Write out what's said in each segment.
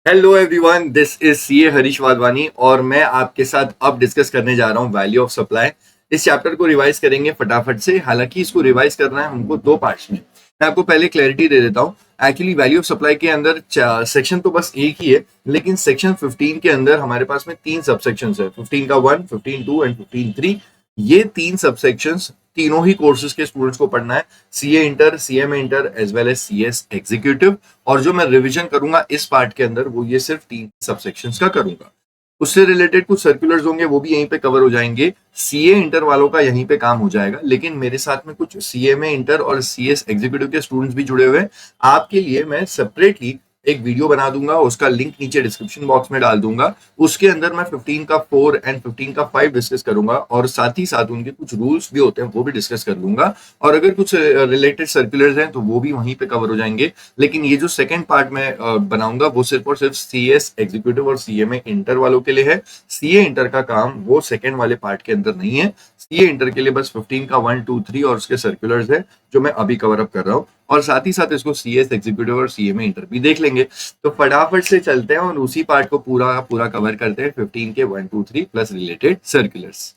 Hello everyone, this is CA Harish Wadhwani और मैं आपके साथ अब डिस्कस करने जा रहा हूँ वैल्यू ऑफ सप्लाई। इस चैप्टर को रिवाइज करेंगे फटाफट से। हालांकि इसको रिवाइज करना है हमको दो पार्ट्स में। मैं आपको पहले क्लैरिटी दे देता हूँ। एक्चुअली वैल्यू ऑफ सप्लाई के अंदर सेक्शन तो बस एक ही है, लेकिन सेक्शन 15 के अंदर हमारे पास में तीन सबसेक्शन है। 15 का 1, 15(2) एंड 15(3). ये तीन सबसेक्शंस तीनों ही कोर्सेज के स्टूडेंट्स को पढ़ना है। CA inter, CMA inter as well as CS executive. और जो मैं रिवीजन करूंगा इस पार्ट के अंदर वो ये सिर्फ तीन सबसेक्शंस का करूंगा। उससे रिलेटेड कुछ सर्कुलर्स होंगे, वो भी यहीं पे कवर हो जाएंगे। सीए इंटर वालों का यहीं पे काम हो जाएगा, लेकिन मेरे साथ में कुछ सीएमए इंटर और सीएस एग्जीक्यूटिव के स्टूडेंट्स भी जुड़े हुए हैं। आपके लिए मैं सेपरेटली एक वीडियो बना दूंगा, उसका लिंक नीचे डिस्क्रिप्शन बॉक्स में डाल दूंगा। उसके अंदर मैं 15 का 4 एंड 15 का 5 डिस्कस करूंगा और साथ ही साथ उनके कुछ रूल्स भी होते हैं वो भी डिस्कस कर लूंगा। और अगर कुछ रिलेटेड सर्कुलर्स हैं तो वो भी वहीं पे कवर हो जाएंगे। लेकिन ये जो सेकंड पार्ट में बनाऊंगा वो सिर्फ और सिर्फ सीएस एग्जीक्यूटिव और सीएमए इंटर वालों के लिए है। सीए इंटर का काम वो सेकंड वाले पार्ट के अंदर नहीं है। सीए इंटर के लिए बस 15 का 1, 2, 3 और उसके सर्कुलर्स है जो मैं अभी कवर अप कर रहा हूँ। और साथ ही साथ इसको सीएस एग्जीक्यूटिव और सीएमए इंटर भी देख लेंगे। तो फटाफट से चलते हैं और उसी पार्ट को पूरा कवर करते हैं। 15 के 1, 2, 3 प्लस रिलेटेड सर्कुलर्स।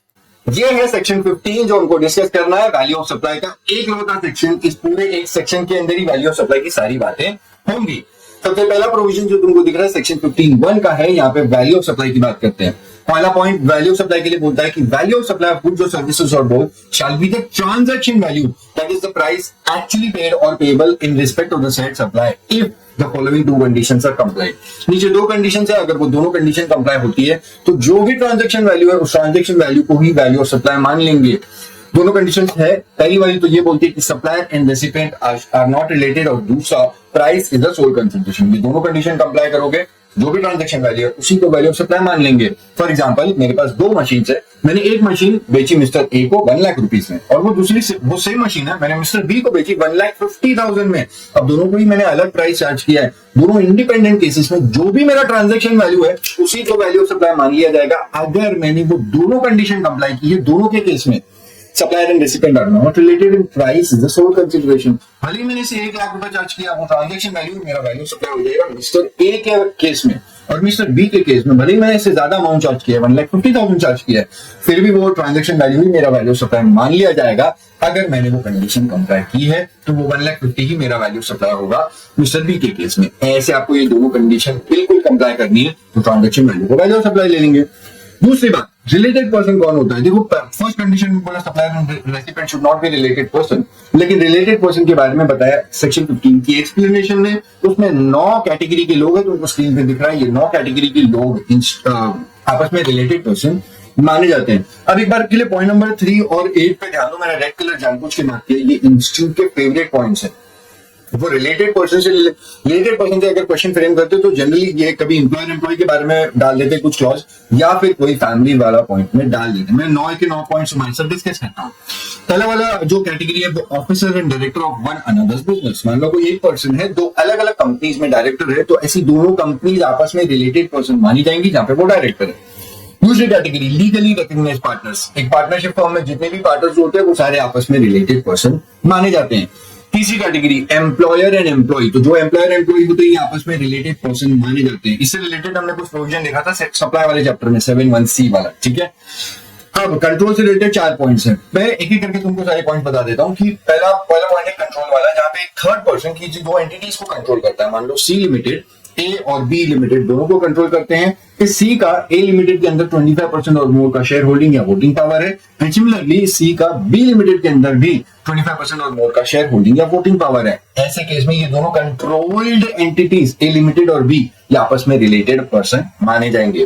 ये है सेक्शन 15 जो हमको डिस्कस करना है। वैल्यू ऑफ सप्लाई का एक लौता सेक्शन। इस पूरे एक सेक्शन के अंदर ही वैल्यू ऑफ सप्लाई की सारी बातें होंगी। सबसे पहला प्रोविजन जो तुमको दिख रहा है सेक्शन 15(1) का है। यहाँ पे वैल्यू ऑफ सप्लाई की बात करते हैं। पहला पॉइंट वैल्यू ऑफ सप्लाई के लिए बोलता है कि value of supply of goods और सर्विसेज और both shall be the transaction value that is the price actually paid और payable in respect of the said supply if the following two conditions are complied. नीचे दो conditions है, अगर वो दोनों condition comply होती है तो जो भी ट्रांजैक्शन वैल्यू है उस ट्रांजैक्शन वैल्यू को ही वैल्यू ऑफ सप्लाई मान लेंगे। दोनों कंडीशंस है। पहली वाली तो ये बोलती है कि supplier and recipient are not related और दूसरा price is the sole consideration. ये दोनों कंडीशन कंप्लाई करोगे, जो भी ट्रांजैक्शन वैल्यू है उसी को वैल्यू ऑफ सप्लाई मान लेंगे। फॉर एग्जांपल मेरे पास दो मशीन है। मैंने एक मशीन बेची मिस्टर ए को 1 लाख रुपीस में और वो दूसरी वो सेम मशीन है मैंने मिस्टर बी को बेची 1,50,000 में। अब दोनों को ही मैंने अलग प्राइस चार्ज किया है। दोनों इंडिपेंडेंट केसेस में जो भी मेरा ट्रांजैक्शन वैल्यू है उसी को वैल्यू ऑफ सप्लाई मान लिया जाएगा अगर मैंने वो दोनों कंडीशन कंप्लाई की है। दोनों के केस में supplier and recipient are not related in price is the sole consideration. भले ही मैंने इसे 1 लाख रुपए चार्ज किया, वो ट्रांजैक्शन वैल्यू मेरा वैल्यू सप्लाई हो जाएगा मिस्टर ए के केस में। और मिस्टर बी के केस में भले ही मैंने इससे ज्यादा अमाउंट चार्ज किया है, 1,50,000 चार्ज किया है, फिर भी वो ट्रांजैक्शन वैल्यू ही मेरा वैल्यू सप्लाई मान लिया जाएगा। अगर मैंने वो कंडीशन कंप्लाई की है तो वो 1,50,000 ही मेरा वैल्यू सप्लाई होगा मिस्टर बी के केस में। ऐसे आपको ये दोनों कंडीशन बिल्कुल कंप्लाई करनी है तो ट्रांजैक्शन वैल्यू को वैल्यू सप्लाई ले लेंगे। दूसरी बात, रिलेटेड पर्सन कौन होता है? देखो फर्स्ट कंडीशन में बोला supplier and recipient should not be related person, लेकिन रिलेटेड पर्सन के बारे में बताया सेक्शन 15 की एक्सप्लेनेशन में। उसमें 9 कैटेगरी के लोग हैं, तो उनको स्क्रीन पे दिख रहा है। ये 9 कैटेगरी के लोग आपस में रिलेटेड पर्सन माने जाते हैं। अब एक बार के लिए पॉइंट नंबर 3 और 8 पे ध्यान दो। मैंने रेड कलर जानबूझ के मार्क किया, ये इंस्टीट्यूट के फेवरेट पॉइंट्स है। वो रिलेटेड पर्सन से अगर क्वेश्चन फ्रेम करते तो जनरली ये कभी एम्प्लॉयर एम्प्लॉय के बारे में डाल देते कुछ क्लॉज, या फिर कोई फैमिली वाला पॉइंट में डाल देते। मैं 9 के 9 पॉइंट्स हमारे साथ डिस्कस करता हूँ। पहला वाला जो कैटेगरी है वो officer and director of one another's business. मान लो कोई एक पर्सन है, दो अलग अलग कंपनीज में डायरेक्टर है, तो ऐसी दोनों कंपनीज आपस में रिलेटेड पर्सन मानी जाएंगी जहां पे वो डायरेक्टर है। दूसरी कैटेगरी लीगली रिकॉग्नाइज्ड पार्टनर्स। एक पार्टनरशिप फर्म में जितने भी पार्टनर्स होते हैं वो सारे आपस में रिलेटेड पर्सन माने जाते हैं। तीसरी कैटेगरी एम्प्लॉयर एंड एम्प्लॉय। तो जो एम्प्लॉयर एम्प्लॉय होते हैं आपस में रिलेटेड पर्सन माने जाते हैं। इससे रिलेटेड हमने कुछ प्रोविजन देखा था सप्लाई वाले चैप्टर में 7(1)(c) वाला, ठीक है। अब कंट्रोल से रिलेटेड 4 पॉइंट्स हैं। मैं एक एक करके तुमको सारे पॉइंट बता देता हूँ कि पहला पॉइंट है कंट्रोल वाला, जहां पे थर्ड पर्सन की जो एंटिटीज को कंट्रोल करता है। मान लो सी लिमिटेड ए और बी लिमिटेड दोनों को कंट्रोल करते हैं। इस सी का ए लिमिटेड के अंदर 25% और मोर का शेयर होल्डिंग या वोटिंग पावर है। एंड सिमिलरली सी का बी लिमिटेड के अंदर भी 25% और मोर का शेयर होल्डिंग या वोटिंग पावर है। ऐसे केस में ये दोनों कंट्रोल्ड एंटिटीज ए लिमिटेड और बी ये आपस में रिलेटेड पर्सन माने जाएंगे।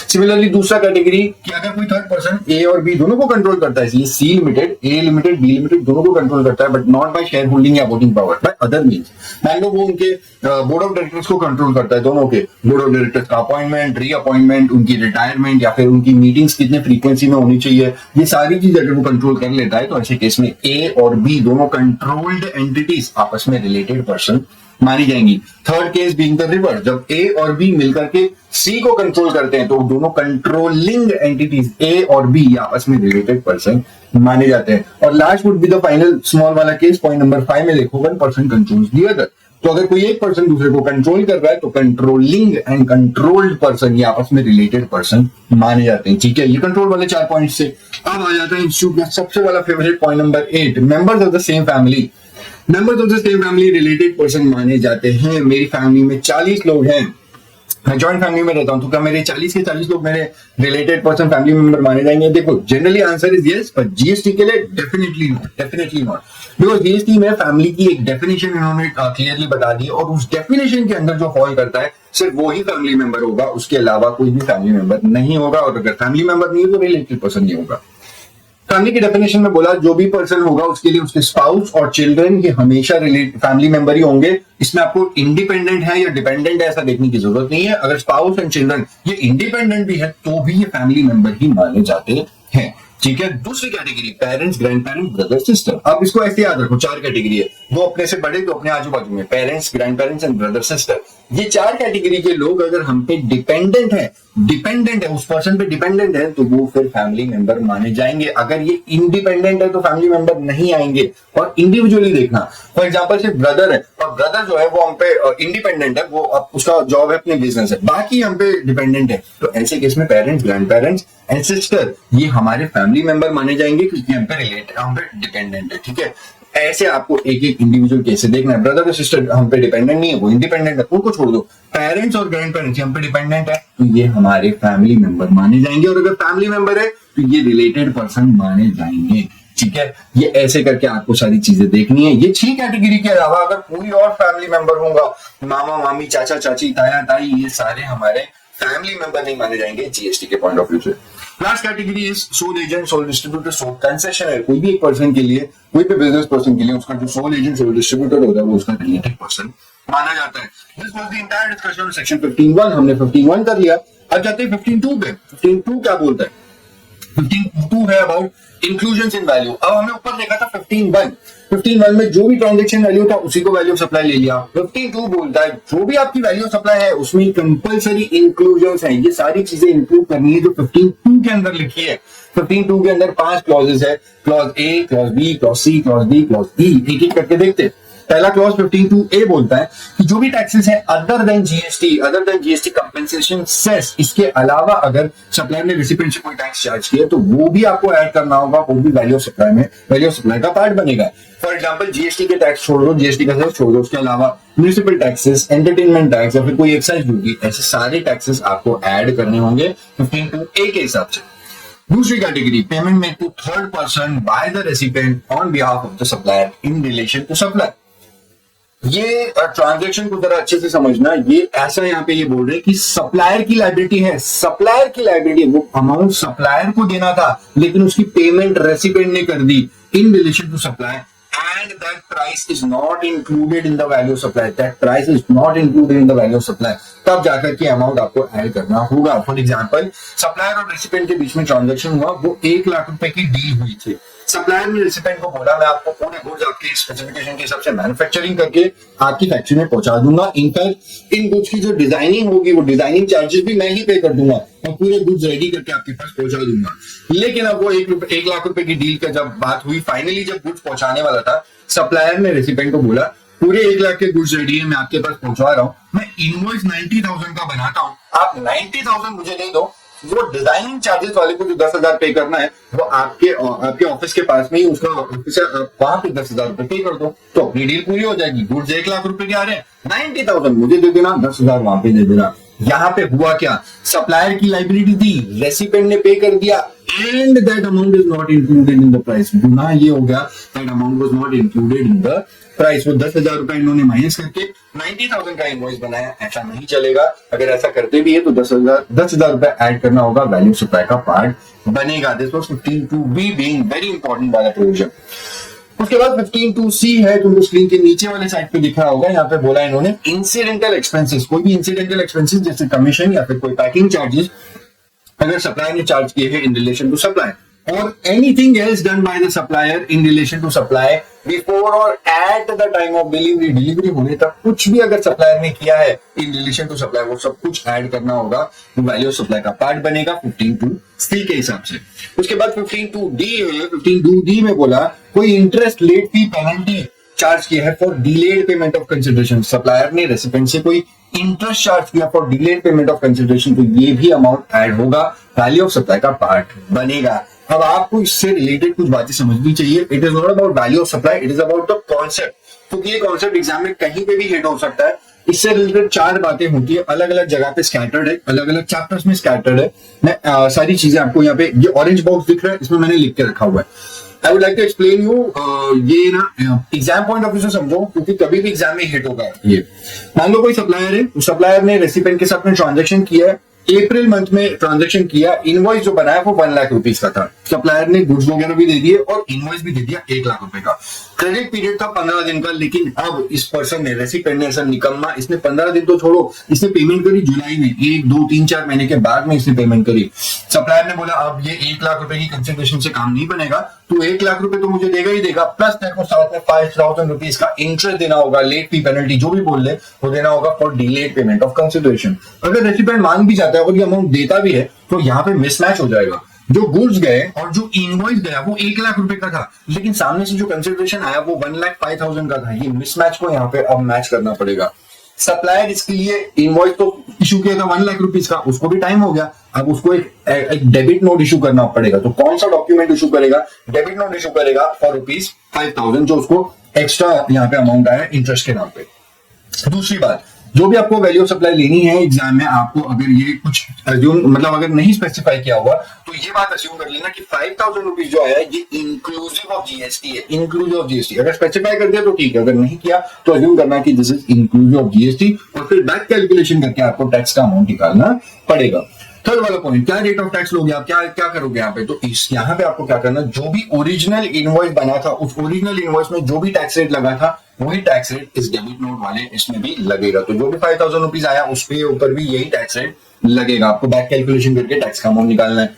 सिमिलरली दूसरा कैटेगरी कि अगर कोई थर्ड पर्सन ए और बी दोनों को कंट्रोल करता है, इसलिए C limited A limited B limited दोनों को कंट्रोल करता है, but not by shareholding या voting power, by other means. मान लो वो उनके बोर्ड ऑफ डायरेक्टर्स को कंट्रोल करता है, दोनों के बोर्ड ऑफ डायरेक्टर्स का अपॉइंटमेंट, रीअपॉइंटमेंट, उनकी रिटायरमेंट या फिर उनकी मीटिंग्स कितने फ्रीक्वेंसी में होनी चाहिए, ये सारी चीज अगर वो कंट्रोल कर लेता है तो ऐसे केस में ए और बी दोनों कंट्रोल्ड एंटिटीज आपस में रिलेटेड पर्सन मानी जाएंगी। Third case being the reverse, जब ए और बी मिलकर के सी को कंट्रोल करते हैं तो दोनों कंट्रोलिंग एंटिटीज ए और बी आपस में रिलेटेड पर्सन माने जाते हैं। और last would be the final small वाला केस, पॉइंट नंबर 5 में देखो, 1 पर्सन कंट्रोल्स द अदर। तो अगर कोई एक पर्सन दूसरे को कंट्रोल कर रहा है तो कंट्रोलिंग एंड कंट्रोल्ड पर्सन ये आपस में रिलेटेड पर्सन माने जाते हैं। ठीक है, ये कंट्रोल वाले 4 पॉइंट से। अब आ जाता है इंस्टीट्यूट का सबसे वाला favourite point number 8, members of the same family. Members of the same family related person माने जाते हैं। मेरी फैमिली में 40 लोग हैं, मैं जॉइंट फैमिली में रहता हूं, तो क्या मेरे 40 के 40 लोग मेरे रिलेटेड पर्सन फैमिली मेंबर माने जाएंगे? देखो, जनरली आंसर इज यस, पर जीएसटी के लिए डेफिनेटली नॉट। बिकॉज जीएसटी में फैमिली की एक डेफिनेशन इन्होंने क्लियरली बता दी, और उस डेफिनेशन के अंदर जो फॉल करता है सिर्फ वो ही फैमिली मेंबर होगा, उसके अलावा कोई भी फैमिली मेंबर नहीं होगा। और अगर फैमिली मेंबर नहीं है तो रिलेटेड पर्सन नहीं होगा। फैमिली की डेफिनेशन में बोला जो भी पर्सन होगा उसके लिए उसके स्पाउस और चिल्ड्रन ये हमेशा फैमिली मेंबर ही होंगे। इसमें आपको इंडिपेंडेंट है या डिपेंडेंट है ऐसा देखने की जरूरत नहीं है। अगर स्पाउस एंड चिल्ड्रन ये इंडिपेंडेंट भी है तो भी ये फैमिली मेंबर ही माने जाते हैं। ठीक है, दूसरी category parents, grand parents, brother, sister. अब इसको ऐसे याद रखो, 4 कैटेगरी है, दो अपने से बड़े, दो अपने आजू बाजू में, parents, grand parents and brother, sister. ये 4 कैटेगरी के लोग अगर हम पे डिपेंडेंट है उस पर्सन पे डिपेंडेंट है तो वो फिर फैमिली मेंबर माने जाएंगे। अगर ये इंडिपेंडेंट है तो फैमिली मेंबर नहीं आएंगे। और इंडिविजुअली देखना, फॉर एग्जांपल सिर्फ ब्रदर है और ब्रदर जो है वो हम पे इंडिपेंडेंट है, वो उसका जॉब है, अपने बिजनेस है, बाकी हम पे डिपेंडेंट है, तो ऐसे केस में parents, grand parents and sister ये हमारे फैमिली मेंबर माने जाएंगे क्योंकि हम पे डिपेंडेंट है। ठीक है, ऐसे आपको एक एक इंडिविजुअल केस से देखना है। ब्रदर और सिस्टर हम पे डिपेंडेंट नहीं है, वो इंडिपेंडेंट है, उनको छोड़ दो। पेरेंट्स और ग्रैंड पेरेंट्स हम पे डिपेंडेंट है तो ये हमारे फैमिली मेंबर माने जाएंगे। और अगर फैमिली मेंबर है तो ये रिलेटेड पर्सन माने जाएंगे। ठीक है, ये ऐसे करके आपको सारी चीजें देखनी है। ये 6 कैटेगरी के अलावा अगर कोई और फैमिली मेंबर होगा, मामा मामी, चाचा चाची, ताया ताई, ये सारे हमारे फैमिली मेंबर नहीं माने जाएंगे जीएसटी के पॉइंट ऑफ व्यू से। Last category is sole agent, sole distributor, sole concessioner. कोई भी एक पर्सन के लिए, कोई भी बिजनेस पर्सन के लिए उसका जो सोल एजेंट, सोल डिस्ट्रीब्यूटर होता है वो उसका रिलेटेड पर्सन माना जाता है। This was the entire discussion on section 15(1). हमने 15(1) कर लिया। अब जाते हैं 15(2) पे। 15(2) क्या बोलता है? 15(2) है अबाउट इंक्लूजन इन वैल्यू। अब हमने ऊपर देखा था 15(1). 15(1) में जो भी ट्रांजेक्शन वैल्यू था उसी को वैल्यू ऑफ सप्लाई ले लिया। 15(2) बोलता है जो भी आपकी वैल्यू ऑफ सप्लाई है उसमें कंपलसरी इंक्लूजन है, ये सारी चीजें इंक्लूड करनी है जो 15(2) के अंदर लिखी है। 15(2) के अंदर 5 क्लॉजेस है, clause A, clause B, clause C, clause D, clause E. एक एक करके देखते हैं। पहला क्लॉज 15(2) बोलता है कि जो भी टैक्सेस है other than GST compensation cess, इसके अलावा अगर सप्लायर ने रेसिपिएंट से कोई टैक्स चार्ज किया तो वो भी आपको ऐड करना होगा, वो भी वैल्यू ऑफ सप्लाई में वैल्यू ऑफ सप्लाई का पार्ट बनेगा। फॉर एग्जांपल जीएसटी के टैक्स छोड़ दो, जीएसटी का सेस छोड़ दो, उसके अलावा म्युनिसिपल टैक्सेस, एंटरटेनमेंट टैक्स या फिर कोई एक्साइज ड्यूटी, ऐसे सारे टैक्सेस आपको ऐड करने होंगे 15(2) के हिसाब से। दूसरी category payment made to third person by the recipient on behalf of the supplier in relation to supply. ये ट्रांजैक्शन को जरा अच्छे से समझना। ये ऐसा यहाँ पे ये बोल रहे हैं कि सप्लायर की लायबिलिटी है, सप्लायर की लायबिलिटी, वो अमाउंट सप्लायर को देना था लेकिन उसकी पेमेंट रेसिपिएंट ने कर दी in relation to supply, and that price is not included in the value of supply. That price is not included in the value of supply. तब जाकर के अमाउंट आपको ऐड करना होगा। फॉर एग्जांपल सप्लायर और रेसिपिएंट के बीच में transaction हुआ, वो 1 लाख रुपए की डील हुई थी। सप्लायर ने रेसिपिएंट को बोला मैं आपको पूरे गुड्स आपके स्पेसिफिकेशन के हिसाब से मैन्युफैक्चरिंग करके आपकी फैक्ट्री में पहुंचा दूंगा। इनफैक्ट इन गुड्स की जो डिजाइनिंग होगी वो डिजाइनिंग चार्जेस भी मैं ही पे कर दूंगा और पूरे गुड्स रेडी करके आपके पास पहुंचा दूंगा। लेकिन अब वो 1 लाख रुपए की डील का जब बात हुई, फाइनली जब गुड्स पहुंचाने वाला था, सप्लायर ने रेसिपिएंट को बोला पूरे 1 लाख के गुड्स रेडी है, मैं आपके पास पहुंचा रहा हूं, मैं इनवॉइस 90,000 का बनाता हूं, आप 90,000 मुझे दे दो। वो डिजाइनिंग चार्जेस वाले को जो 10,000 पे करना है वो आपके ऑफिस के पास में ही उसका ऑफिस है, वहां पे 10,000 रुपए पे कर दो तो अपनी डील पूरी हो जाएगी। गुड्स 1 लाख रुपए के आ रहे हैं, 90,000 मुझे दे देना, 10,000 वहां पे दे देना। यहाँ पे हुआ क्या, सप्लायर की लाइबिलिटी थी, रेसिपिएंट ने पे कर दिया and that amount is not included in the price. गुना ये हो गया, that amount was not included in the price. वो 10,000 रुपए इन्होंने माइनस करके 90,000 का इनवॉइस बनाया, ऐसा नहीं चलेगा। अगर ऐसा करते भी है तो 10,000 रुपए ऐड करना होगा, वैल्यू सप्लाई का पार्ट बनेगा। This was 15(2)B being very important वाला प्रोविजन। उसके बाद 15(2)C है, तुमको स्क्रीन के नीचे वाले साइड पे दिख रहा होगा, यहाँ पे बोला इन्होंने इंसिडेंटल एक्सपेंसेस। कोई भी इंसिडेंटल एक्सपेंसेस जैसे कमीशन या फिर कोई पैकिंग चार्जेस अगर सप्लायर ने चार्ज किए हैं इन रिलेशन टू सप्लाई, और anything else done by the supplier in relation to supply before और at the time of delivery होने तक कुछ भी अगर सप्लायर ने किया है इन रिलेशन टू सप्लाई, वो सब कुछ ऐड करना होगा, वैल्यू ऑफ सप्लाई का पार्ट बनेगा 15(2)C के हिसाब से। उसके बाद 15(2)D है। 15(2)D में बोला कोई interest, late fee, penalty charge किया है for delayed payment of consideration, supplier ने रेसिपेंट से कोई इंटरेस्ट चार्ज किया for delayed payment of consideration, तो ये भी अमाउंट ऐड होगा, वैल्यू ऑफ सप्लाई का पार्ट बनेगा। अब आपको इससे रिलेटेड कुछ बातें समझनी चाहिए। It is not about value of supply, it is about the concept, क्योंकि ये कॉन्सेप्ट एग्जाम में कहीं पे भी हिट हो सकता है। इससे रिलेटेड 4 बातें होती है, अलग अलग जगह पे स्कैटर्ड है, अलग अलग चैप्टर्स में स्कैटर्ड है। मैं सारी चीजें आपको यहाँ पे, ये ऑरेंज बॉक्स दिख रहा है, इसमें मैंने लिख के रखा हुआ है। I would like to explain you, ये ना एग्जाम पॉइंट ऑफ व्यू से समझो, क्योंकि कभी भी एग्जाम में हिट होगा ये। मान लो कोई सप्लायर है, सप्लायर ने रेसिपेंट के साथ में ट्रांजेक्शन किया है, अप्रैल मंथ में ट्रांजैक्शन किया, इनवॉइस जो बनाया वो 1 लाख रुपीस का था, सप्लायर ने गुड्स वगैरह भी दे दिए और इनवॉइस भी दे दिया 1 लाख रुपए का। क्रेडिट पीरियड था 15 दिन का, लेकिन अब इस पर्सन ने, रेसिपेंट ने, ऐसा निकम्मा, इसने 15 दिन तो छोड़ो, इसने पेमेंट करी जुलाई में, 1, 2, 3, 4 महीने के बाद में इसने पेमेंट करी। सप्लायर ने बोला अब ये 1 लाख रुपए की कंसिडरेशन से काम नहीं बनेगा, तो 1 लाख रुपए तो मुझे देगा ही देगा, प्लस तेरे को साथ में 5,000 रुपीज का इंटरेस्ट देना होगा, लेट फी पेनल्टी जो भी बोल ले वो देना होगा for delayed payment of consideration. अगर रेसिपेंट मान भी जाता है और ये अमाउंट देता भी है, तो यहाँ पे मिसमैच हो जाएगा। जो गुड्स गए और जो इनवॉइस गया वो 1 लाख रुपए का था, लेकिन सामने से जो कंसिडरेशन आया वो 1,05,000 का था। ये मिसमैच को यहाँ पे अब मैच करना पड़ेगा। सप्लायर इसके लिए इनवॉइस तो इशू किया था 1 लाख रुपीज का, उसको भी टाइम हो गया, अब उसको एक डेबिट नोट इशू करना पड़ेगा। तो कौन सा डॉक्यूमेंट इशू करेगा? डेबिट नोट इशू करेगा फॉर ₹5,000, जो उसको एक्स्ट्रा यहाँ पे अमाउंट आया इंटरेस्ट के नाम पे। दूसरी बात, जो भी आपको वैल्यू ऑफ सप्लाई लेनी है एग्जाम में, आपको अगर ये कुछ अज्यूम, मतलब अगर नहीं स्पेसिफाई किया हुआ, तो ये बात अज्यूम कर लेना कि 5,000 रुपीज जो आया है ये इंक्लूसिव ऑफ जीएसटी है, इंक्लूसिव ऑफ जीएसटी। अगर स्पेसिफाई कर दिया तो ठीक है, अगर नहीं किया तो अज्यूम करना कि this is inclusive of GST, और फिर बैक कैलकुलेशन करके आपको टैक्स का अमाउंट निकालना पड़ेगा। थर्ड वाला पॉइंट, क्या रेट ऑफ टैक्स लोगे आप, क्या करोगे यहाँ पे? तो इस यहाँ पे आपको क्या करना, जो भी ओरिजिनल इनवॉइस बना था, उस ओरिजिनल इनवॉइस में जो भी टैक्स रेट लगा था, वही टैक्स रेट इस डेबिट नोट वाले इसमें भी लगेगा। तो जो भी 5,000 रुपीज आया उस पे ऊपर भी यही टैक्स रेट लगेगा। आपको बैक कैलकुलेशन करके टैक्स का अमाउंट निकालना है।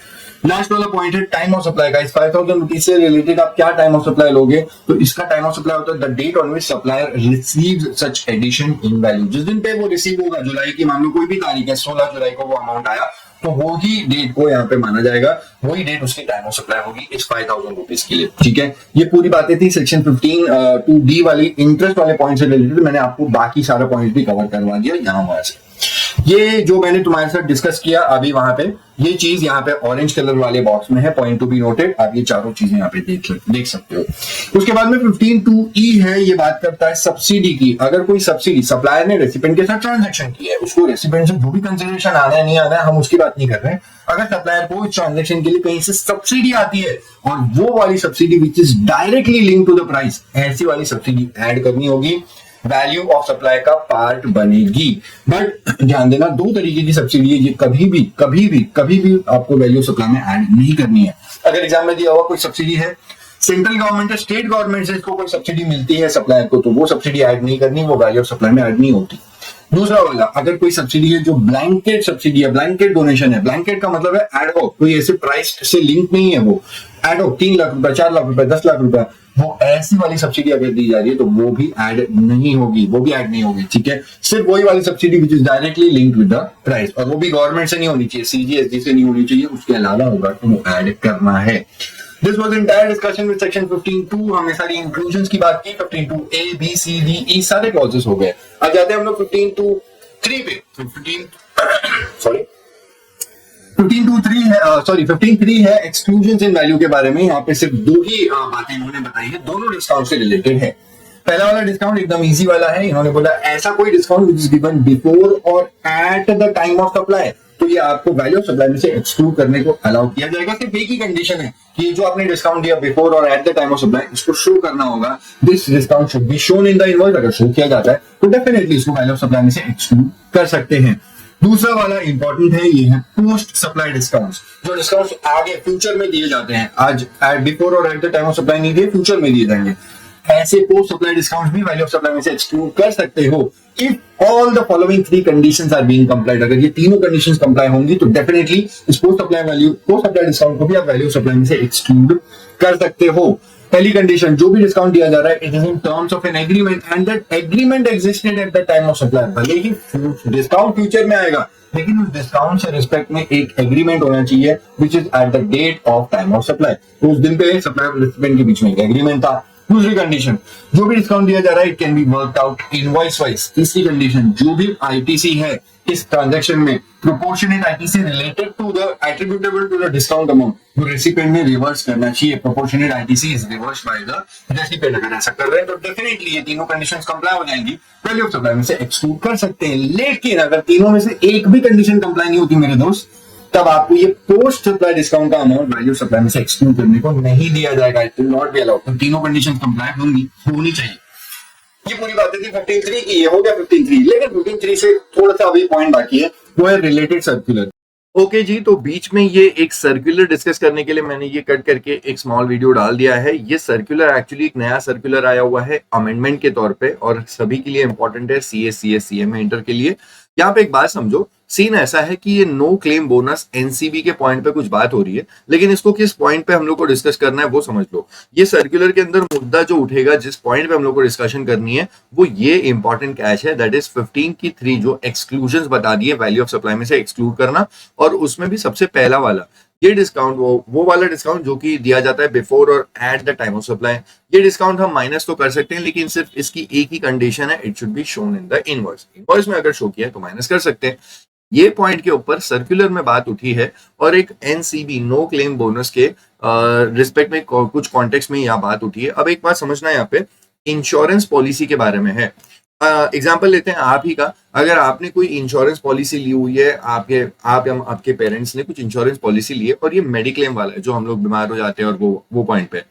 लास्ट वाला पॉइंट है टाइम ऑफ सप्लाई का। इस 5,000 रुपीज से रिलेटेड आप क्या टाइम ऑफ सप्लाई लोगे? तो इसका टाइम ऑफ सप्लाई होता है the date on which supplier receives such addition in value. जिस दिन पे वो रिसीव होगा, जुलाई की मान लो कोई भी तारीख है, 16 जुलाई को वो अमाउंट आया, तो वो ही डेट को यहाँ पे माना जाएगा, वही डेट उसकी टाइम ऑफ सप्लाई होगी इस 5,000 रुपीज के लिए। ठीक है, ये पूरी बातें थी सेक्शन 15(2)(d) वाली इंटरेस्ट वाले पॉइंट से रिलेटेड। मैंने आपको बाकी सारा पॉइंट भी कवर करवा दिया यहाँ वहां से। ये जो मैंने तुम्हारे साथ डिस्कस किया अभी वहां पे, ये चीज यहाँ पे ऑरेंज कलर वाले बॉक्स में है, पॉइंट टू बी नोटेड। आप ये चारों चीजें यहाँ पे देख सकते हो। उसके बाद में 15(2)(e) है, ये बात करता है सब्सिडी की। अगर कोई सब्सिडी, सप्लायर ने रेसिपेंट के साथ ट्रांजैक्शन किया है, उसको रेसिपेंट से जो भी कंसिडरेशन आना है नहीं आना है, हम उसकी बात नहीं कर रहे हैं। अगर सप्लायर को इस ट्रांजैक्शन के लिए कहीं से सब्सिडी आती है और वो वाली subsidy which is directly link to the price, ऐसी वाली सब्सिडी ऐड करनी होगी, वैल्यू ऑफ सप्लाई का पार्ट बनेगी। बट ध्यान देना, 2 तरीके की सब्सिडी है, ये कभी भी आपको वैल्यू ऑफ सप्लाई में ऐड नहीं करनी है। अगर एग्जाम में दिया हुआ कोई सब्सिडी है, सेंट्रल गवर्नमेंट है, स्टेट गवर्नमेंट से इसको कोई सब्सिडी मिलती है सप्लायर को, तो वो सब्सिडी ऐड नहीं करनी, वो वैल्यू ऑफ सप्लाई में ऐड नहीं होती। दूसरा वाला, अगर कोई सब्सिडी है जो ब्लैंकेट सब्सिडी है, ब्लैंकेट डोनेशन है, ब्लैंकेट का मतलब है एडहॉक, कोई ऐसे प्राइस से लिंक नहीं है, वो एडहॉक 3 लाख रुपए, 4 लाख रुपए, 10 लाख रुपए, वो ऐसी वाली सब्सिडी अगर दी जा रही है तो वो भी ऐड नहीं होगी, ठीक है। सिर्फ वही वाली subsidy which is directly linked with the price, और वो भी गवर्नमेंट से नहीं होनी चाहिए, सीजीएसडी से नहीं होनी चाहिए, उसके अलावा होगा तो वो ऐड करना है। This was entire discussion with section 15(2). हमने सारी इंक्लूजन्स की बात की, 15(2)(a), B, C, D, E सारे क्लॉजेस हो गए। अब जाते हैं हम लोग 15(2)(3) पे। 15(3) है एक्सक्लूजन्स इन वैल्यू के बारे में। यहाँ पे सिर्फ 2 ही बातें इन्होंने बताई है, दोनों डिस्काउंट से रिलेटेड है। पहला वाला डिस्काउंट एकदम इजी वाला है, इन्होंने बोला ऐसा कोई discount which is given before और at the time of supply, तो ये आपको वैल्यू ऑफ सप्लाई में से एक्सक्लूड करने को अलाउ किया जाएगा। सिर्फ एक ही कंडीशन है कि जो आपने डिस्काउंट दिया बिफोर और at the time of supply, इसको शो करना होगा। This discount should be shown in the invoice. अगर शो किया जाता है तो डेफिनेटली इसको वैल्यू ऑफ सप्लाई में से एक्सक्लूड कर सकते हैं। दूसरा वाला इंपॉर्टेंट है, ये है पोस्ट सप्लाई डिस्काउंट्स। जो डिस्काउंट्स आगे फ्यूचर में दिए जाते हैं, आज बिफोर और at the time of supply नहीं दिए, फ्यूचर में दिए जाएंगे, ऐसे पोस्ट सप्लाई डिस्काउंट भी वैल्यू ऑफ सप्लाई में से एक्सक्लूड कर सकते हो if all the following 3 conditions are being complied. अगर ये तीनों कंडीशंस कंप्लाई होंगी तो डेफिनेटली इस पोस्ट सप्लाई डिस्काउंट को भी आप वैल्यू ऑफ सप्लाई में से एक्सक्लूड कर सकते हो। पहली कंडीशन, जो भी डिस्काउंट दिया जा रहा है, it is in terms of an agreement and that agreement existed eight the time of supply. भले ही डिस्काउंट फ्यूचर में आएगा, लेकिन उस डिस्काउंट से रिस्पेक्ट में एक एग्रीमेंट होना चाहिए which is at the date of time of supply. तो उस दिन पे सप्लाई और रिसिपेंट के बीच में एक एग्रीमेंट था, दूसरी कंडीशन, जो भी डिस्काउंट दिया जा रहा है it can be worked out invoice wise. तीसरी कंडीशन, जो भी आईटीसी है इस ट्रांजैक्शन में proportionate ITC related to the attributable to the discount amount, वो रेसिपिएंट ने रिवर्स करना चाहिए। Proportionate ITC is reverse by the recipient. अगर ऐसा कर रहे हैं तो डेफिनेटली ये तीनों कंडीशंस कंप्लाई हो जाएंगी, वैल्यू ऑफ सप्लाई में से एक्सक्लूड कर सकते हैं। लेकिन अगर तीनों में से एक भी कंडीशन कंप्लाई नहीं होती मेरे दोस्त, तब आपको ये पोस्ट सप्लाई डिस्काउंट का अमाउंट वैल्यू सप्लाई में से एक्सक्लूड करने को नहीं दिया जाएगा। It will not be allowed. तो तीनों कंडीशन कंप्लाई होनी चाहिए। ये पूरी बात थी 15.3 की। ये हो गया 15.3, लेकिन 15.3 से थोड़ा सा अभी पॉइंट बाकी है, वो है रिलेटेड सर्कुलर। ओके जी, तो बीच में ये एक सर्कुलर डिस्कस करने के लिए मैंने ये कट करके एक स्मॉल वीडियो डाल दिया है। ये सर्कुलर एक्चुअली एक नया सर्कुलर आया हुआ है अमेंडमेंट के तौर पे और सभी के लिए इंपॉर्टेंट है, सीए इंटर के लिए। यहाँ पे एक बात समझो, सीन ऐसा है कि ये नो क्लेम बोनस एनसीबी के पॉइंट पे कुछ बात हो रही है, लेकिन इसको किस पॉइंट पे हम लोग को डिस्कस करना है वो समझ लो। ये सर्कुलर के अंदर मुद्दा जो उठेगा, जिस पॉइंट पे हम लोग को डिस्कशन करनी है, वो ये इंपॉर्टेंट कैच है, दैट इज 15 की 3 जो एक्सक्लूजन बता दिए वैल्यू ऑफ सप्लाई में से एक्सक्लूड करना। और उसमें भी सबसे पहला वाला ये डिस्काउंट, वो वाला डिस्काउंट जो कि दिया जाता है बिफोर और at the time of supply, ये डिस्काउंट हम माइनस तो कर सकते हैं, लेकिन सिर्फ इसकी एक ही कंडीशन है, it should be shown in the invoice. Invoice में अगर शो किया है तो माइनस कर सकते हैं। ये पॉइंट के ऊपर सर्कुलर में बात उठी है और एक एनसीबी नो क्लेम बोनस के रिस्पेक्ट में कुछ कॉन्टेक्स्ट में यह बात उठी है। अब एक बात समझना यहाँ पे इंश्योरेंस पॉलिसी के बारे में है। एग्जाम्पल लेते हैं आप ही का। अगर आपने कोई इंश्योरेंस पॉलिसी ली हुई है, आपके पेरेंट्स ने कुछ इंश्योरेंस पॉलिसी ली है और ये मेडिक्लेम वाला है, जो हम लोग बीमार हो जाते हैं और वो पॉइंट पे।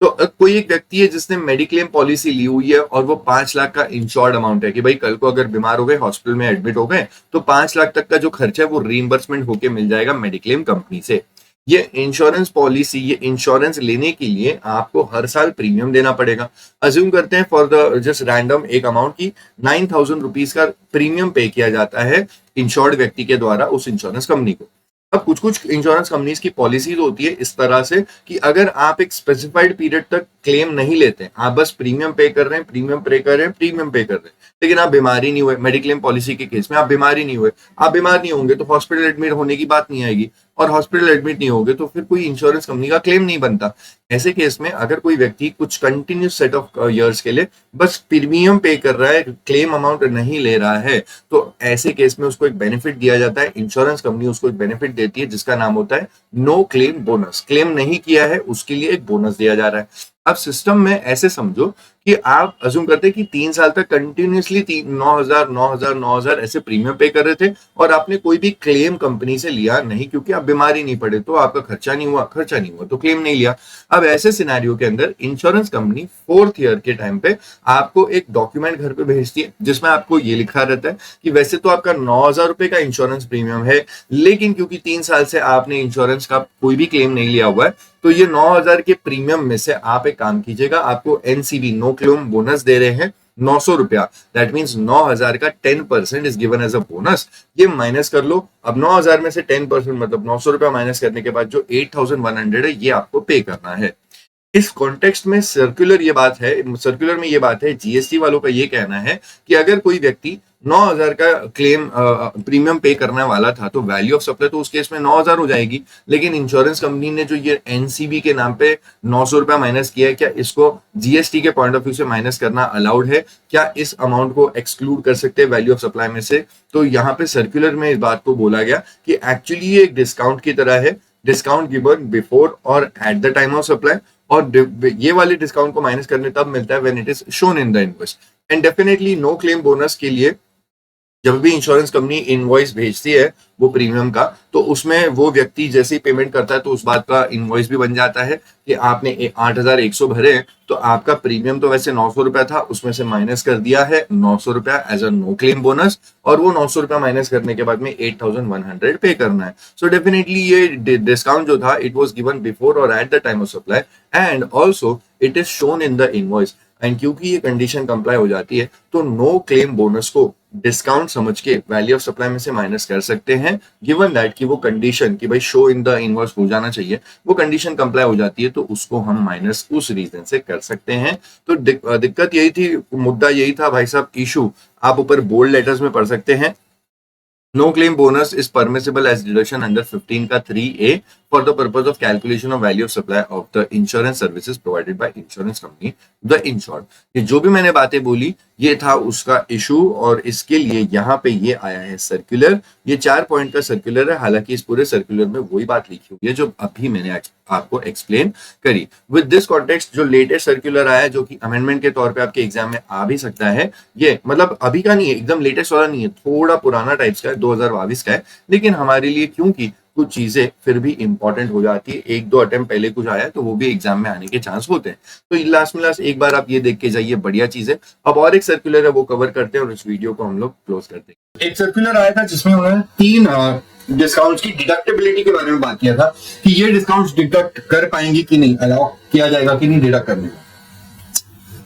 तो कोई एक व्यक्ति है जिसने मेडिक्लेम पॉलिसी ली हुई है और वो 5 लाख का इंश्योर्ड अमाउंट है कि भाई कल को अगर बीमार हो गए, हॉस्पिटल में एडमिट हो गए, तो 5 लाख तक का जो खर्चा है वो रीइंबर्समेंट होके मिल जाएगा मेडिक्लेम कंपनी से। ये इंश्योरेंस पॉलिसी, ये इंश्योरेंस लेने के लिए आपको हर साल प्रीमियम देना पड़ेगा। अज्यूम करते हैं फॉर द जस्ट रैंडम एक अमाउंट की 9,000 रुपीज का प्रीमियम पे किया जाता है इंश्योर्ड व्यक्ति के द्वारा उस इंश्योरेंस कंपनी को। अब कुछ इंश्योरेंस कंपनीज की पॉलिसी होती है इस तरह से कि अगर आप एक स्पेसिफाइड पीरियड तक क्लेम नहीं लेते, आप बस प्रीमियम पे कर रहे हैं, प्रीमियम पे कर रहे हैं, प्रीमियम पे कर रहे हैं, लेकिन आप बीमारी नहीं हुए, मेडिक्लेम पॉलिसी के केस में आप बीमारी नहीं हुए, आप बीमार नहीं होंगे तो हॉस्पिटल एडमिट होने की बात नहीं आएगी, और हॉस्पिटल एडमिट नहीं होगे तो फिर कोई इंश्योरेंस कंपनी का क्लेम नहीं बनता। ऐसे केस में अगर कोई व्यक्ति कुछ कंटिन्यूस सेट ऑफ ईयर्स के लिए बस प्रीमियम पे कर रहा है, क्लेम अमाउंट नहीं ले रहा है, तो ऐसे केस में उसको एक बेनिफिट दिया जाता है। इंश्योरेंस कंपनी उसको एक बेनिफिट देती है जिसका नाम होता है नो क्लेम बोनस। क्लेम नहीं किया है उसके लिए एक बोनस दिया जा रहा है। अब सिस्टम में ऐसे समझो कि आप अज्यूम करते हैं कि 3 साल तक कंटिन्यूसली 9,000 ऐसे प्रीमियम पे कर रहे थे और आपने कोई भी क्लेम कंपनी से लिया नहीं, क्योंकि आप बीमार ही नहीं पड़े, तो आपका खर्चा नहीं हुआ तो क्लेम नहीं लिया। अब ऐसे सिनेरियो के अंदर इंश्योरेंस कंपनी 4th ईयर के टाइम पे आपको एक डॉक्यूमेंट घर पे भेजती है जिसमें आपको ये लिखा रहता है कि वैसे तो आपका 9,000 रुपए का इंश्योरेंस प्रीमियम है, लेकिन क्योंकि 3 साल से आपने इंश्योरेंस का कोई भी क्लेम नहीं लिया हुआ है, तो ये 9,000 के प्रीमियम में से आप एक काम कीजिएगा, आपको एनसीबी नो क्लेम बोनस दे रहे हैं 900 रुपया। दैट मीन्स 9,000 का 10% is given as a bonus. ये माइनस कर लो। अब 9,000 में से 10% मतलब 900 रुपया माइनस करने के बाद जो 8,100 है ये आपको पे करना है। इस कॉन्टेक्स्ट में सर्कुलर में ये बात है, जीएसटी वालों का ये कहना है कि अगर कोई व्यक्ति 9,000 का क्लेम प्रीमियम पे करने वाला था तो वैल्यू ऑफ सप्लाई तो उस केस में 9,000 हो जाएगी, लेकिन इंश्योरेंस कंपनी ने जो ये एनसीबी के नाम पे 900 रुपया माइनस किया है, क्या इसको जीएसटी के पॉइंट ऑफ व्यू से माइनस करना अलाउड है? क्या इस अमाउंट को एक्सक्लूड कर सकते हैं वैल्यू ऑफ सप्लाई में से? तो यहाँ पे सर्कुलर में इस बात को बोला गया कि एक्चुअली ये एक डिस्काउंट की तरह है, डिस्काउंट गिवन बिफोर और at the time of supply, और ये वाले डिस्काउंट को माइनस करने तब मिलता है when it is shown in the invoice. And definitely no claim bonus के लिए जब भी इंश्योरेंस कंपनी इनवॉइस भेजती है वो प्रीमियम का, तो उसमें वो व्यक्ति जैसे ही पेमेंट करता है तो उस बात का इनवॉइस भी बन जाता है कि आपने 8,100 भरे हैं, तो आपका प्रीमियम तो वैसे 900 रुपया था, उसमें से माइनस कर दिया है 900 रुपया as a no claim bonus, और वो 900 रुपया माइनस करने के बाद में 8,100 पे करना है। सो डेफिनेटली ये डिस्काउंट जो था इट वॉज गिवन बिफोर और at the time of supply and also it is shown in the invoice. And क्योंकि ये कंडीशन कंप्लाई हो जाती है तो नो क्लेम बोनस को डिस्काउंट समझ के वैल्यू ऑफ सप्लाई में से माइनस कर सकते हैं, गिवन दैट कि वो कंडीशन कि भाई शो इन द इनवॉइस हो जाना चाहिए, वो कंडीशन कंप्लाई हो जाती है तो उसको हम माइनस उस रीजन से कर सकते हैं। तो दिक्कत यही थी, मुद्दा यही था भाई साहब, इशू आप ऊपर बोल्ड लेटर्स में पढ़ सकते हैं। No claim bonus is permissible as deduction under 15 का 3A for the purpose of calculation of value of supply of the insurance services provided by insurance company the insured. ये जो भी मैंने बातें बोली ये था उसका इशू, और इसके लिए यहाँ पे ये आया है सर्कुलर। ये 4 पॉइंट का सर्कुलर है, हालांकि इस पूरे सर्कुलर में वही बात लिखी हुई है जो अभी मैंने आपको एक्सप्लेन करी। विद दिस कॉन्टेक्स्ट जो लेटेस्ट सर्कुलर आया है, जो कि अमेंडमेंट के तौर पे आपके एग्जाम में आ भी सकता है, ये मतलब अभी का नहीं है, एकदम लेटेस्ट वाला नहीं है, थोड़ा पुराना टाइप्स का है, 2022 का है, लेकिन हमारे लिए क्योंकि कुछ चीजें फिर भी इंपॉर्टेंट हो जाती है, 1-2 अटेम्प्ट पहले कुछ आया है तो वो भी एग्जाम में आने के चांस होते हैं। तो लास्ट में लास्ट एक बार आप ये देख के जाइए, बढ़िया चीज है। अब और एक सर्कुलर है वो कवर करते हैं और इस वीडियो को हम लोग क्लोज करते हैं। एक सर्कुलर आया था जिसमें उन्होंने 3 डिस्काउंट्स की डिडक्टेबिलिटी के बारे में बात किया था कि ये डिस्काउंट्स डिडक्ट कर पाएंगे कि नहीं, अलाउ किया जाएगा कि नहीं डिडक्ट करने में।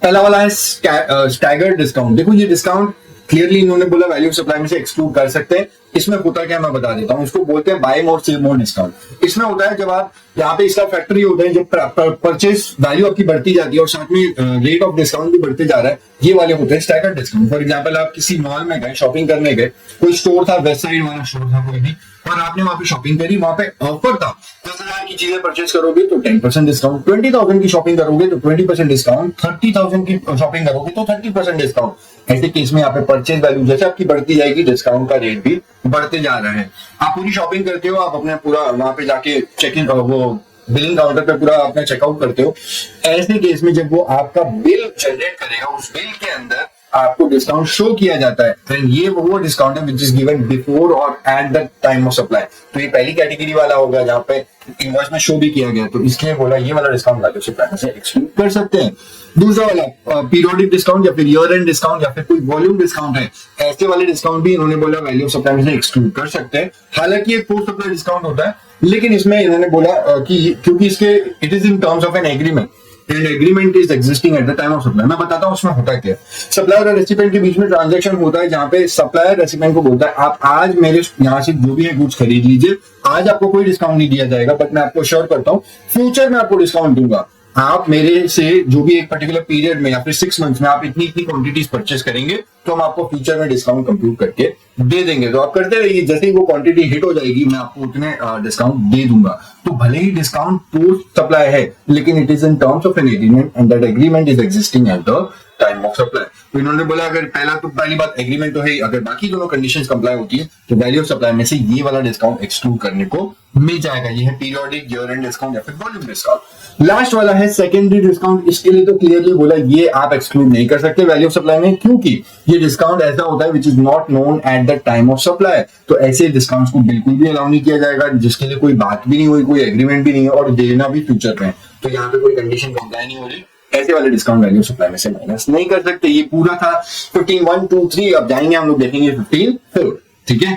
पहला वाला है स्टैगर्ड डिस्काउंट। देखो ये डिस्काउंट क्लियरली इन्होंने बोला वैल्यू ऑफ सप्लाई में से एक्सक्लूड कर सकते हैं। इसमें होता क्या मैं बता देता हूँ, इसको बोलते हैं बाय मोर सेव मोर डिस्काउंट। इसमें होता है जब आप यहाँ पे इसका फैक्टरी होता है, जब परचेस वैल्यू आपकी बढ़ती जाती है और साथ में रेट ऑफ डिस्काउंट भी बढ़ते जा रहा है, ये वाले होते हैं स्टैगर्ड डिस्काउंट। फॉर एग्जांपल आप किसी मॉल में गए, शॉपिंग करने गए, कोई स्टोर था, वेस्ट साइड वाला स्टोर था कोई भी, और आपने वहां पे शॉपिंग करी, वहां पे ऑफर था 10,000 की चीजें परचेस करोगे तो 10% डिस्काउंट, 20,000 की शॉपिंग करोगे तो 20% डिस्काउंट, 30,000 की शॉपिंग करोगे तो 30% डिस्काउंट। ऐसे केस में यहाँ पे परचेज वैल्यू जैसे आपकी बढ़ती जाएगी, डिस्काउंट का रेट भी बढ़ते जा रहा है। आप पूरी शॉपिंग करते हो, आप अपने पूरा वहां पे जाके चेक इन, वो बिलिंग काउंटर पे पूरा अपना चेकआउट करते हो। ऐसे केस में जब वो आपका बिल जनरेट करेगा, उस बिल के अंदर आपको डिस्काउंट शो किया जाता है, एंड ये वो डिस्काउंट है विच इज गिवन बिफोर और at the time of supply. तो ये पहली कैटेगरी वाला होगा जहाँ पे इनवॉइस में शो भी किया गया, तो इसलिए बोला ये वाला डिस्काउंट वैल्यू सप्लाई से एक्सक्लूड कर सकते हैं। दूसरा वाला पीरियोडिक डिस्काउंट या फिर ईयर एंड डिस्काउंट या फिर कोई वॉल्यूम डिस्काउंट है, ऐसे वाले डिस्काउंट भी इन्होंने बोला वैल्यू ऑफ सप्लाई से एक्सक्लूड कर सकते हैं। हालांकि एक पोस्ट सप्लाई डिस्काउंट होता है, लेकिन इसमें इन्होंने बोला कि क्योंकि इसके it is in terms of an agreement and agreement is existing eight the time of supply. मैं बताता हूँ उसमें होता क्या है। सप्लायर और रेसिपिएंट के बीच में ट्रांजैक्शन होता है जहां पे सप्लायर रेसिपिएंट को बोलता है आप आज मेरे यहाँ से जो भी है गुड्स खरीद लीजिए, आज आपको कोई डिस्काउंट नहीं दिया जाएगा, बट मैं आपको श्योर करता हूँ फ्यूचर में आपको डिस्काउंट दूंगा। आप मेरे से जो भी एक पर्टिकुलर पीरियड में या फिर 6 मंथ्स में आप इतनी इतनी क्वांटिटीज परचेस करेंगे तो हम आपको फ्यूचर में डिस्काउंट कंप्यूट करके दे देंगे। तो आप करते रहिए, जैसे ही वो क्वांटिटी हिट हो जाएगी मैं आपको उतने डिस्काउंट दे दूंगा। तो भले ही डिस्काउंट पोस्ट सप्लाई है, लेकिन it is in terms of an agreement and that agreement is existing eight the time of supply. तो इन्होंने बोला अगर पहली बात एग्रीमेंट तो है, अगर बाकी दोनों कंडीशंस कंप्लाई होती है तो वैल्यू ऑफ सप्लाई में से ये वाला डिस्काउंट एक्सक्लूड करने को मिल जाएगा। ये है पीरियोडिक, ईयर एंड डिस्काउंट या फिर वॉल्यूम डिस्काउंट। लास्ट वाला है सेकेंडरी डिस्काउंट। इसके लिए तो क्लियरली बोला ये आप एक्सक्लूड नहीं कर सकते वैल्यू ऑफ सप्लाई में, क्योंकि ये डिस्काउंट ऐसा होता है which is not known at the time of supply. तो ऐसे डिस्काउंट्स को बिल्कुल भी अलाउ नहीं किया जाएगा जिसके लिए कोई बात भी नहीं हुई, कोई एग्रीमेंट भी नहीं है और देना भी फ्यूचर में। तो यहाँ पे कोई कंडीशन कंप्लाई नहीं हो रही, ऐसे वाले डिस्काउंट वैल्यू सप्लाई में से माइनस नहीं कर सकते। ये पूरा था 15(1), 2, 3। अब जाएंगे हम लोग देखेंगे 15(4). ठीक है।